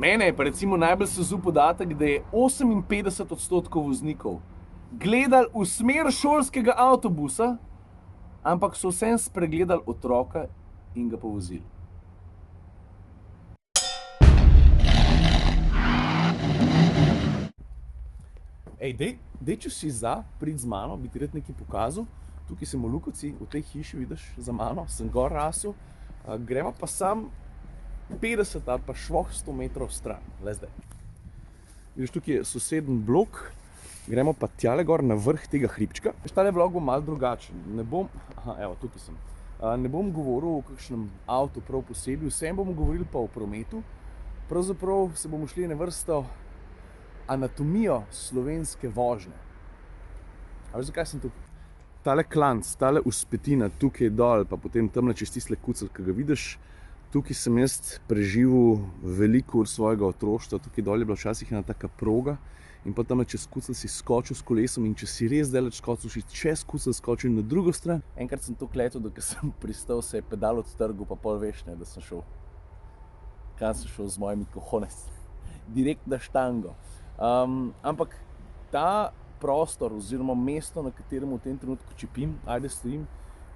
Mene je pa recimo najbolj sezul podatek, da je 58% voznikov gledali v smer šolskega avtobusa, ampak so vsem spregledali otroka in ga povozili. Ej, dej, če si pridi z mano, bi ti rad nekaj pokazal. Tukaj sem v Lukovci, v tej hiši, vidiš, za mano, sem gor rasel. Gremo pa sam 50 ali pa švoh 100 metrov stran, le zdaj. Vidiš, tukaj je soseden blok, gremo pa tjale gor na vrh tega hribčka. Tale vlog bo malo drugačen, evo, tukaj sem. Ne bom govoril o kakšnem avtu prav posebej, vsem bomo govorili pa o prometu. Pravzaprav se bomo šli na vrsto anatomijo slovenske vožnje. A veš, zakaj sem tukaj? Tale klanc, tale uspetina tukaj dol, pa potem tamle čez tistle kucelj, ki ga vidiš, tukaj sem jaz preživel veliko svojega otroštva. Tukaj dol je bila včasih ena taka proga in pa tamle čez kucelj si skočil s kolesom in če si res daleč skočil, si čez kucelj skočil na drugo stran. Enkrat sem tukaj letel, dokaj sem pristal, se je pedal odtrgal, pa pol veš, ne, da sem šel. Kam sem šel z mojimi cojones? Direkt na štango. Ampak ta prostor oziroma mesto, na katerem v tem trenutku čepim, stojim,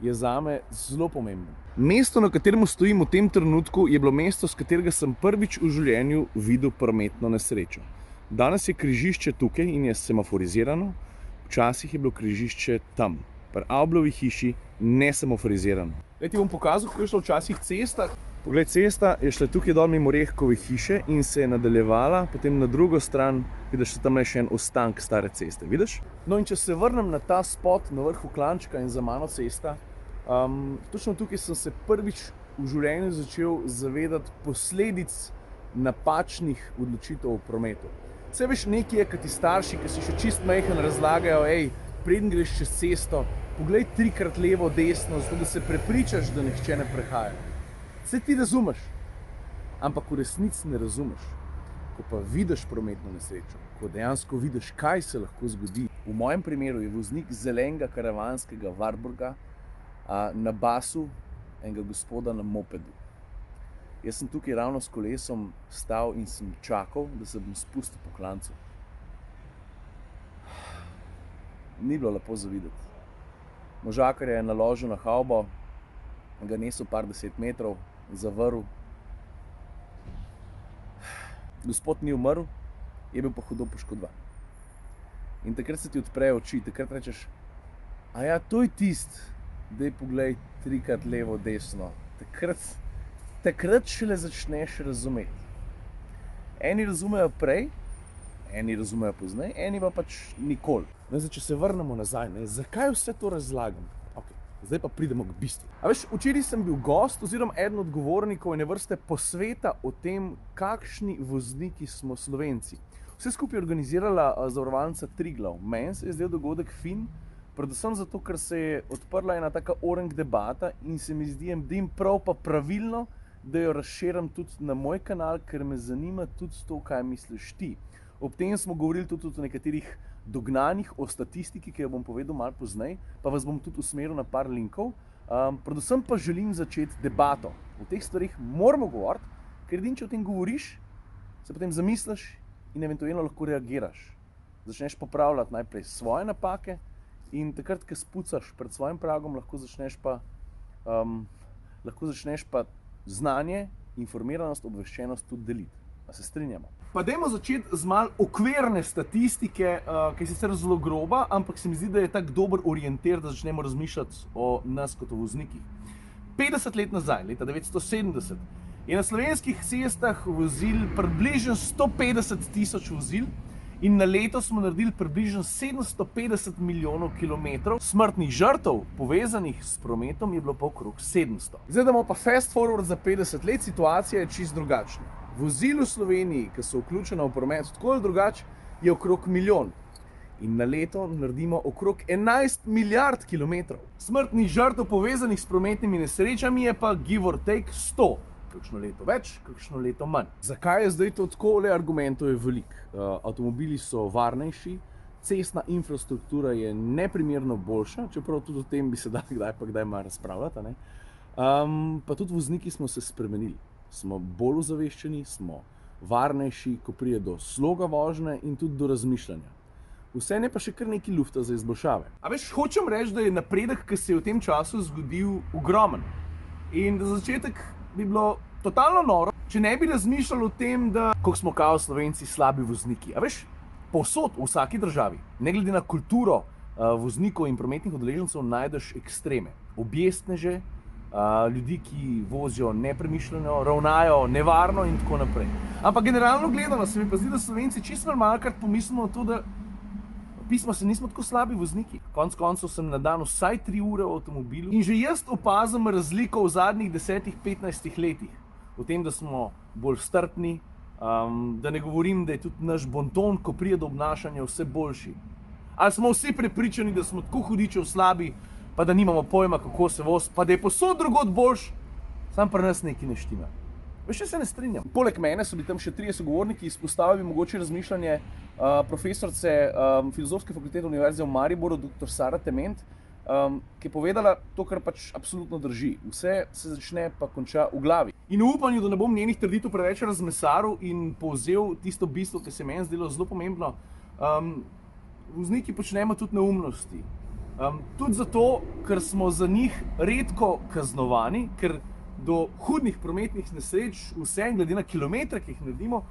je zame zelo pomembno. Mesto, na katerem stojim v tem trenutku, je bilo mesto, s katerega sem prvič v življenju videl prometno nesrečo. Danes je križišče tukaj in je semaforizirano, včasih je bilo križišče tam, pri Avblovi hiši, ne semaforizirano. Ti bom pokazal, kako je šla včasih cesta. Poglej, cesta je šla tukaj dol mimo Rehkove hiše in se je nadaljevala, potem na drugo stran, vidiš, tam je še en ostank stare ceste, vidiš? No in če se vrnem na ta spot na vrhu klančka in za mano cesta, točno tukaj sem se prvič v življenju začel zavedati posledic napačnih odločitev v prometu. Saj veš, nekaj je, kot ti starši, ki si še čist majhen, razlagajo, preden greš čez cesto, poglej 3-krat levo, desno, zato da se prepričaš, da nihče ne prehaja. Saj ti razumeš, ampak v resnici ne razumeš. Ko pa vidiš prometno nesrečo, ko dejansko vidiš, kaj se lahko zgodi. V mojem primeru je voznik zelenega karavanskega Warburga na basu enega gospoda na mopedu. Jaz sem tukaj ravno s kolesom stal in sem čakal, da se bom spustil po klancu. Ni bilo lepo za videti. Možakar je naložil na havbo, ga nesel par 10 metrov, zavrl. Gospod ni umrl, je bil pa hudo poškodovan. In takrat se ti odprejo oči, takrat rečeš, to je tist, daj poglej 3-krat levo, desno. Takrat šele začneš razumeti. Eni razumejo prej, eni razumejo pozneje, eni pa pač nikoli. Če se vrnemo nazaj, zakaj vse to razlagam? Zdaj pa pridemo k bistvu. A veš, včeraj sem bil gost oziroma eden od govornikov ene vrste posveta o tem, kakšni vozniki smo Slovenci. Vse skupaj je organizirala zavarovalnica Triglav. Meni se je zdel dogodek fin, predvsem zato, ker se je odprla ena taka orang debata in se mi zdi prav pa pravilno, da jo razširim tudi na moj kanal, ker me zanima tudi to, kaj misliš ti. Ob tem smo govorili tudi o nekaterih dognanjih, o statistiki, ki jo bom povedal malo pozneje, pa vas bom tudi usmeril na par linkov. Predvsem pa želim začeti debato. O teh stvarih moramo govoriti, ker edino, če o tem govoriš, se potem zamisliš in eventualno lahko reagiraš. Začneš popravljati najprej svoje napake in takrat, ko spucaš pred svojim pragom, lahko začneš pa znanje, informiranost, obveščenost tudi deliti. Pa se strinjamo. Pa dajmo začeti z malo okvirne statistike, ki je sicer zelo groba, ampak se mi zdi, da je tak dober orientir, da začnemo razmišljati o nas kot o voznikih. 50 let nazaj, leta 1970, je na slovenskih cestah vozil približno 150 tisoč vozil in na leto smo naredili približno 750 milijonov kilometrov. Smrtnih žrtev, povezanih s prometom, je bilo pa okrog 700. Zdaj damo pa fast forward za 50 let, situacija je čisto drugačna. Vozil v Sloveniji, ki so vključena v promet, tako ali drugače, je okrog milijon. In na leto naredimo okrog 11 milijard kilometrov. Smrtnih žrtev povezanih s prometnimi nesrečami je pa give or take 100. Kakšno leto več, kakšno leto manj. Zakaj je zdaj to tako? Argumentov je veliko. Avtomobili so varnejši, cestna infrastruktura je neprimerno boljša, čeprav tudi o tem bi se dali kdaj pa kdaj malo razpravljati. Pa tudi vozniki smo se spremenili. Smo bolj ozaveščeni, smo varnejši, ko pride do sloga vožnje in tudi do razmišljanja. Vse ne pa še kar nekaj lufta za izboljšave. A veš, hočem reči, da je napredek, ki se je v tem času zgodil, ogromen. In za začetek bi bilo totalno noro, če ne bi razmišljali o tem, da kako smo kao Slovenci slabi vozniki. A veš, povsod, v vsaki državi, ne glede na kulturo voznikov in prometnih udeležencev, najdeš ekstreme. Objestneže, ljudi, ki vozijo nepremišljeno, ravnajo nevarno in tako naprej. Ampak generalno gledano se mi pa zdi, da Slovenci čisto malkrat pomislimo to, da pismo se nismo tako slabi vozniki. Konec koncev sem na dan vsaj 3 ure v avtomobilu in že jaz opazim razliko v zadnjih 10-15 letih. V tem, da smo bolj strpni, da ne govorim, da je tudi naš bonton, ko pride do obnašanja, vse boljši. Ali smo vsi prepričani, da smo tako hudičev slabi, pa da nimamo pojma, kako se vozi, pa da je povsod drugod boljš, sam pri nas nekaj ne štima. Veš, če se ne strinjam. Poleg mene so bili tam še 3 sogovorniki, izpostavili mogoče razmišljanje profesorice Filozofske fakultete Univerze v Mariboru, dr. Sara Tement, ki je povedala to, kar pač absolutno drži. Vse se začne pa konča v glavi. In v upanju, da ne bom njenih trditev preveč razmesaril in povzel tisto bistvo, ki se meni zdelo zelo pomembno, vozniki počnemo tudi neumnosti. Tudi zato, ker smo za njih redko kaznovani, ker do hudih prometnih nesreč, vse glede na kilometre, ki jih naredimo,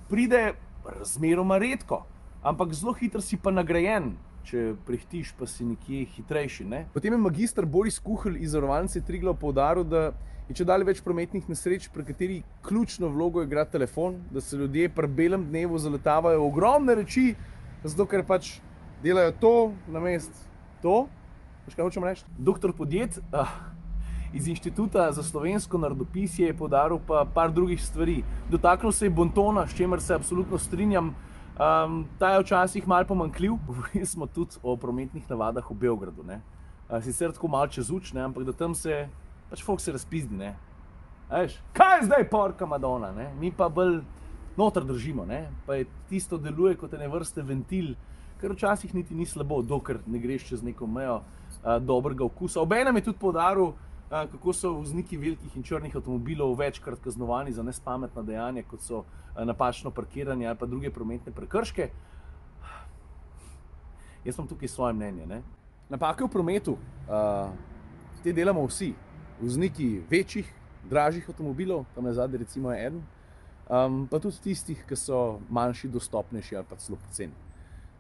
pride razmeroma redko. Ampak zelo hitro si pa nagrajen, če prehitiš, pa si nekje hitrejši, ne? Potem je magister Boris Kuhelj iz Zavarovalnice Triglav poudaril, da je čedalje več prometnih nesreč, pri kateri ključno vlogo igra telefon, da se ljudje pri belem dnevu zaletavajo ogromne reči, zato ker pač delajo to namesto to. Veš, kaj hočem reči? Doktor Podjet iz Inštituta za slovensko narodopisje je poudaril pa par drugih stvari. Dotaknil se je bontona, s čemer se absolutno strinjam. Ta je včasih malo pomanjkljiv. Govorili smo tudi o prometnih navadah v Beogradu, ne. Sicer tako malo čez uč, ne, ampak da tam se, pač folk se razpizdi, ne. Veš, kaj je zdaj porka Madonna, ne? Mi pa bolj noter držimo, ne. Pa je tisto deluje kot ene vrste ventil, kar včasih niti ni slabo, dokler ne greš čez neko mejo dobrega okusa. Obenem je tudi poudaril, kako so vozniki velikih in črnih avtomobilov večkrat kaznovani za nespametna dejanja, kot so napačno parkiranje ali pa druge prometne prekrške. Jaz imam tukaj svoje mnenje, ne. Napake v prometu, te delamo vsi. Vozniki večjih, dražjih avtomobilov, tam zadaj recimo je eden, pa tudi tistih, ki so manjši, dostopnejši ali pa celo poceni.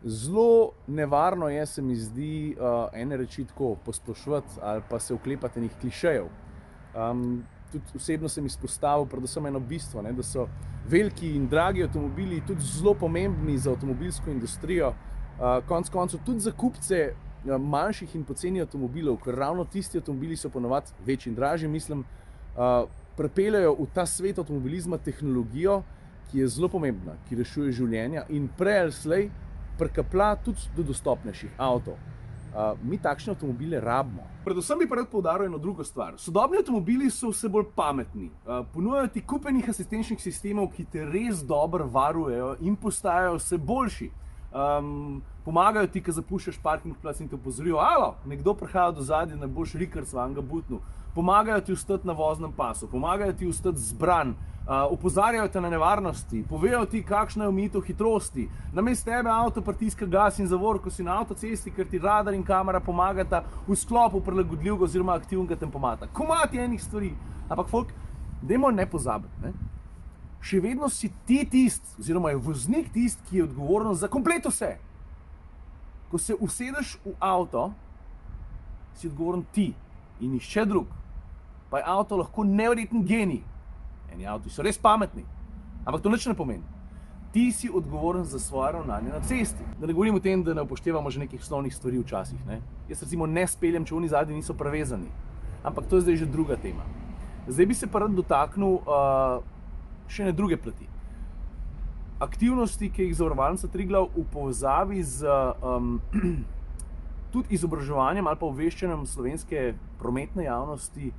Zelo nevarno je, se mi zdi, ene reči tako posploševati ali pa se oklepati enih klišejev. Tudi osebno sem izpostavil predvsem eno bistvo, ne, da so veliki in dragi avtomobili tudi zelo pomembni za avtomobilsko industrijo, konec koncev tudi za kupce manjših in poceni avtomobilov, ker ravno tisti avtomobili so ponavadi večji in dražji, mislim, pripeljejo v ta svet avtomobilizma tehnologijo, ki je zelo pomembna, ki rešuje življenja in prej ali slej prikaplja tudi do dostopnejših avtov. Mi takšne avtomobile rabimo. Predvsem bi pa rad poudaril eno drugo stvar. Sodobni avtomobili so vse bolj pametni. Ponujajo ti kupenih asistenčnih sistemov, ki te res dobro varujejo in postajajo vse boljši. Pomagajo ti, ko zapuščaš parking plac in te opozorijo, alo, nekdo prihaja do zadnje, ne boš rikrc vanjega butnil. Pomagajo ti ostati na voznem pasu, pomagajo ti ostati zbran, opozarjajo te na nevarnosti, povejo ti, kakšna je omejitev hitrosti. Namesto tebe avto pritiska gas in zavor, ko si na avtocesti, ker ti radar in kamera pomagata v sklopu prilagodljivega oziroma aktivnega tempomata. Komad je enih stvari, ampak folk, dajmo ne pozabiti, ne? Še vedno si ti tist, oziroma je voznik tist, ki je odgovoren za komplet vse. Ko se usedeš v avto, si odgovoren ti in nihče drug. Pa je avto lahko neverjeten genij. Eni avti so res pametni, ampak to nič ne pomeni. Ti si odgovoren za svoje ravnanje na cesti. Da ne govorim o tem, da ne upoštevamo že nekih osnovnih stvari včasih, ne. Jaz recimo ne speljem, če oni zadnji niso prevezani. Ampak to je zdaj že druga tema. Zdaj bi se pa rad dotaknil še ene druge plati. Aktivnosti, ki jih Zavarovalnica Triglav v povezavi z tudi izobraževanjem ali pa obveščanjem slovenske prometne javnosti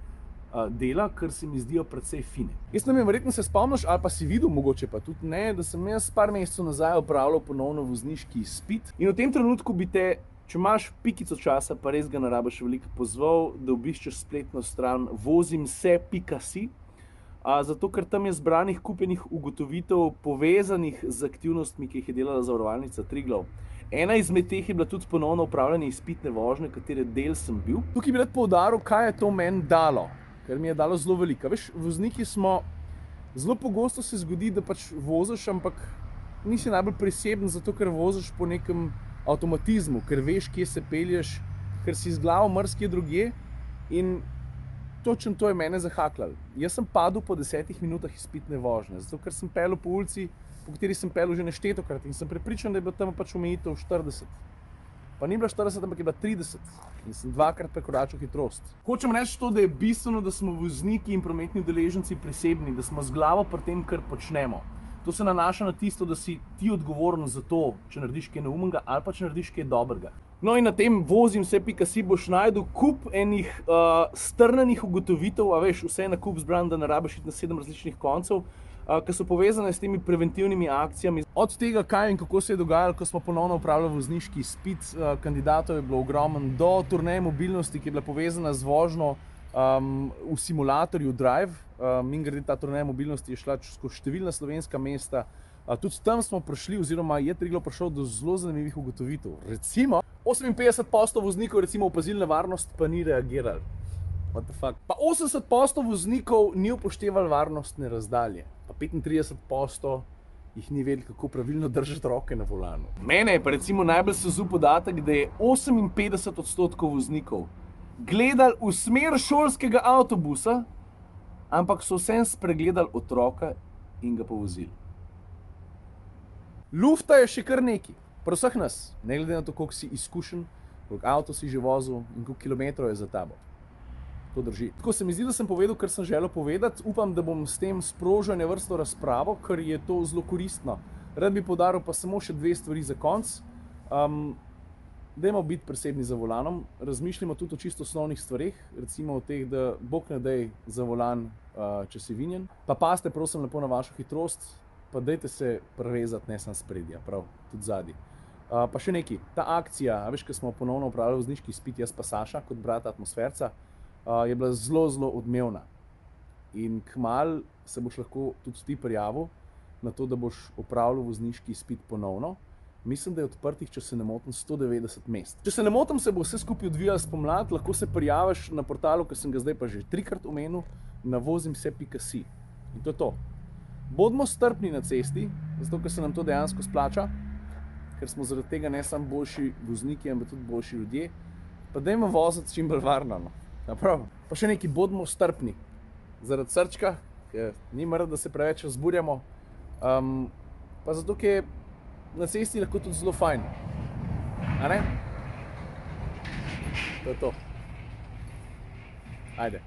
dela, kar se mi zdijo precej fine. Jaz ne vem, verjetno se spomniš, ali pa si videl, mogoče pa tudi ne, da sem jaz par mesecev nazaj opravljal ponovno vozniški izpit. In v tem trenutku bi te, če imaš pikico časa, pa res ga ne rabiš veliko, pozval, da obiščeš spletno stran vozimse.si. zato ker tam je zbranih kupenih ugotovitev povezanih z aktivnostmi, ki jih je delala Zavarovalnica Triglav. Ena izmed teh je bila tudi ponovno upravljanje izpitne vožnje, katere del sem bil. Tukaj bi rad poudaril, kaj je to meni dalo, ker mi je dalo zelo veliko. Veš, vozniki smo, zelo pogosto se zgodi, da pač voziš, ampak nisi najbolj priseben, zato ker voziš po nekem avtomatizmu, ker veš, kje se pelješ, ker si z glavo mrskje drugje in točno to je mene zahaklalo. Jaz sem padel po 10 minutah izpitne vožnje, zato ker sem peljal po ulici, po kateri sem peljal že neštetokrat in sem prepričan, da je bila tam pač omejitev 40. Pa ni bila 40, ampak je bila 30 in sem dvakrat prekoračil hitrost. Hočem reči to, da je bistveno, da smo vozniki in prometni udeleženci prisebni, da smo z glavo pri tem, kar počnemo. To se nanaša na tisto, da si ti odgovoren za to, če narediš kaj neumnega ali pa če narediš kaj dobrega. No in na tem vozimvse.si boš najdel kup enih strnjenih ugotovitev, a veš, vse na kup zbran, da ne rabiš iti na 7 različnih koncev, ki so povezane s temi preventivnimi akcijami. Od tega, kaj in kako se je dogajalo, ko smo ponovno opravljali vozniški izpit, kandidatov je bilo ogromno, do turneje mobilnosti, ki je bila povezana z vožnjo v simulatorju Drive. Mimogrede, ta turneja mobilnosti je šla skozi številna slovenska mesta. Tudi tam smo prišli, oziroma je Triglav prišel do zelo zanimivih ugotovitev. Recimo, 58% voznikov recimo opazili nevarnost, pa ni reagirali. What the fuck? Pa 80% voznikov ni upoštevali varnostne razdalje. Pa 35% jih ni vedeli, kako pravilno držati roke na volanu. Mene je pa recimo najbolj sezul podatek, da je 58% voznikov gledali v smer šolskega avtobusa, ampak so vsem spregledali otroka in ga povozili. Lufta je še kar nekaj, pri vseh nas, ne glede na to, koliko si izkušen, koliko avto si že vozil in koliko kilometrov je za tabo. To drži. Tako se mi zdi, da sem povedal, kar sem želel povedati. Upam, da bom s tem sprožil ene vrsto razpravo, ker je to zelo koristno. Rad bi poudaril pa samo še 2 stvari za konec. Dajmo biti prisebni za volanom, razmišljamo tudi o čisto osnovnih stvareh, recimo o teh, da bog ne daj za volan, če si vinjen. Pa pazite prosim lepo na vašo hitrost, pa dajte se prerezati, ne samo spredja, prav, tudi zadnji. Pa še nekaj, ta akcija, veš, ko smo ponovno opravljali vozniški izpit, jaz pa Saša, kot brat atmosferca, je bila zelo, zelo odmevna. In kmalu se boš lahko tudi ti prijavil na to, da boš opravljal vozniški izpit ponovno. Mislim, da je odprtih, če se ne motim, 190 mest. Če se ne motim, se bo vse skupaj odvijalo spomladi, lahko se prijaviš na portalu, ki sem ga zdaj pa že 3-krat omenil, na vozimvse.si. In to je to. Bodimo strpni na cesti, zato ker se nam to dejansko splača, ker smo zaradi tega ne samo boljši vozniki, ampak tudi boljši ljudje. Pa dajmo voziti čim bolj varno. Prav. Pa še nekaj, bodimo strpni. Zaradi srčka, ker ni mrd, da se preveč razburjamo, pa zato, ker na cesti lahko tudi zelo fajn. A ne? To je to. Ajde.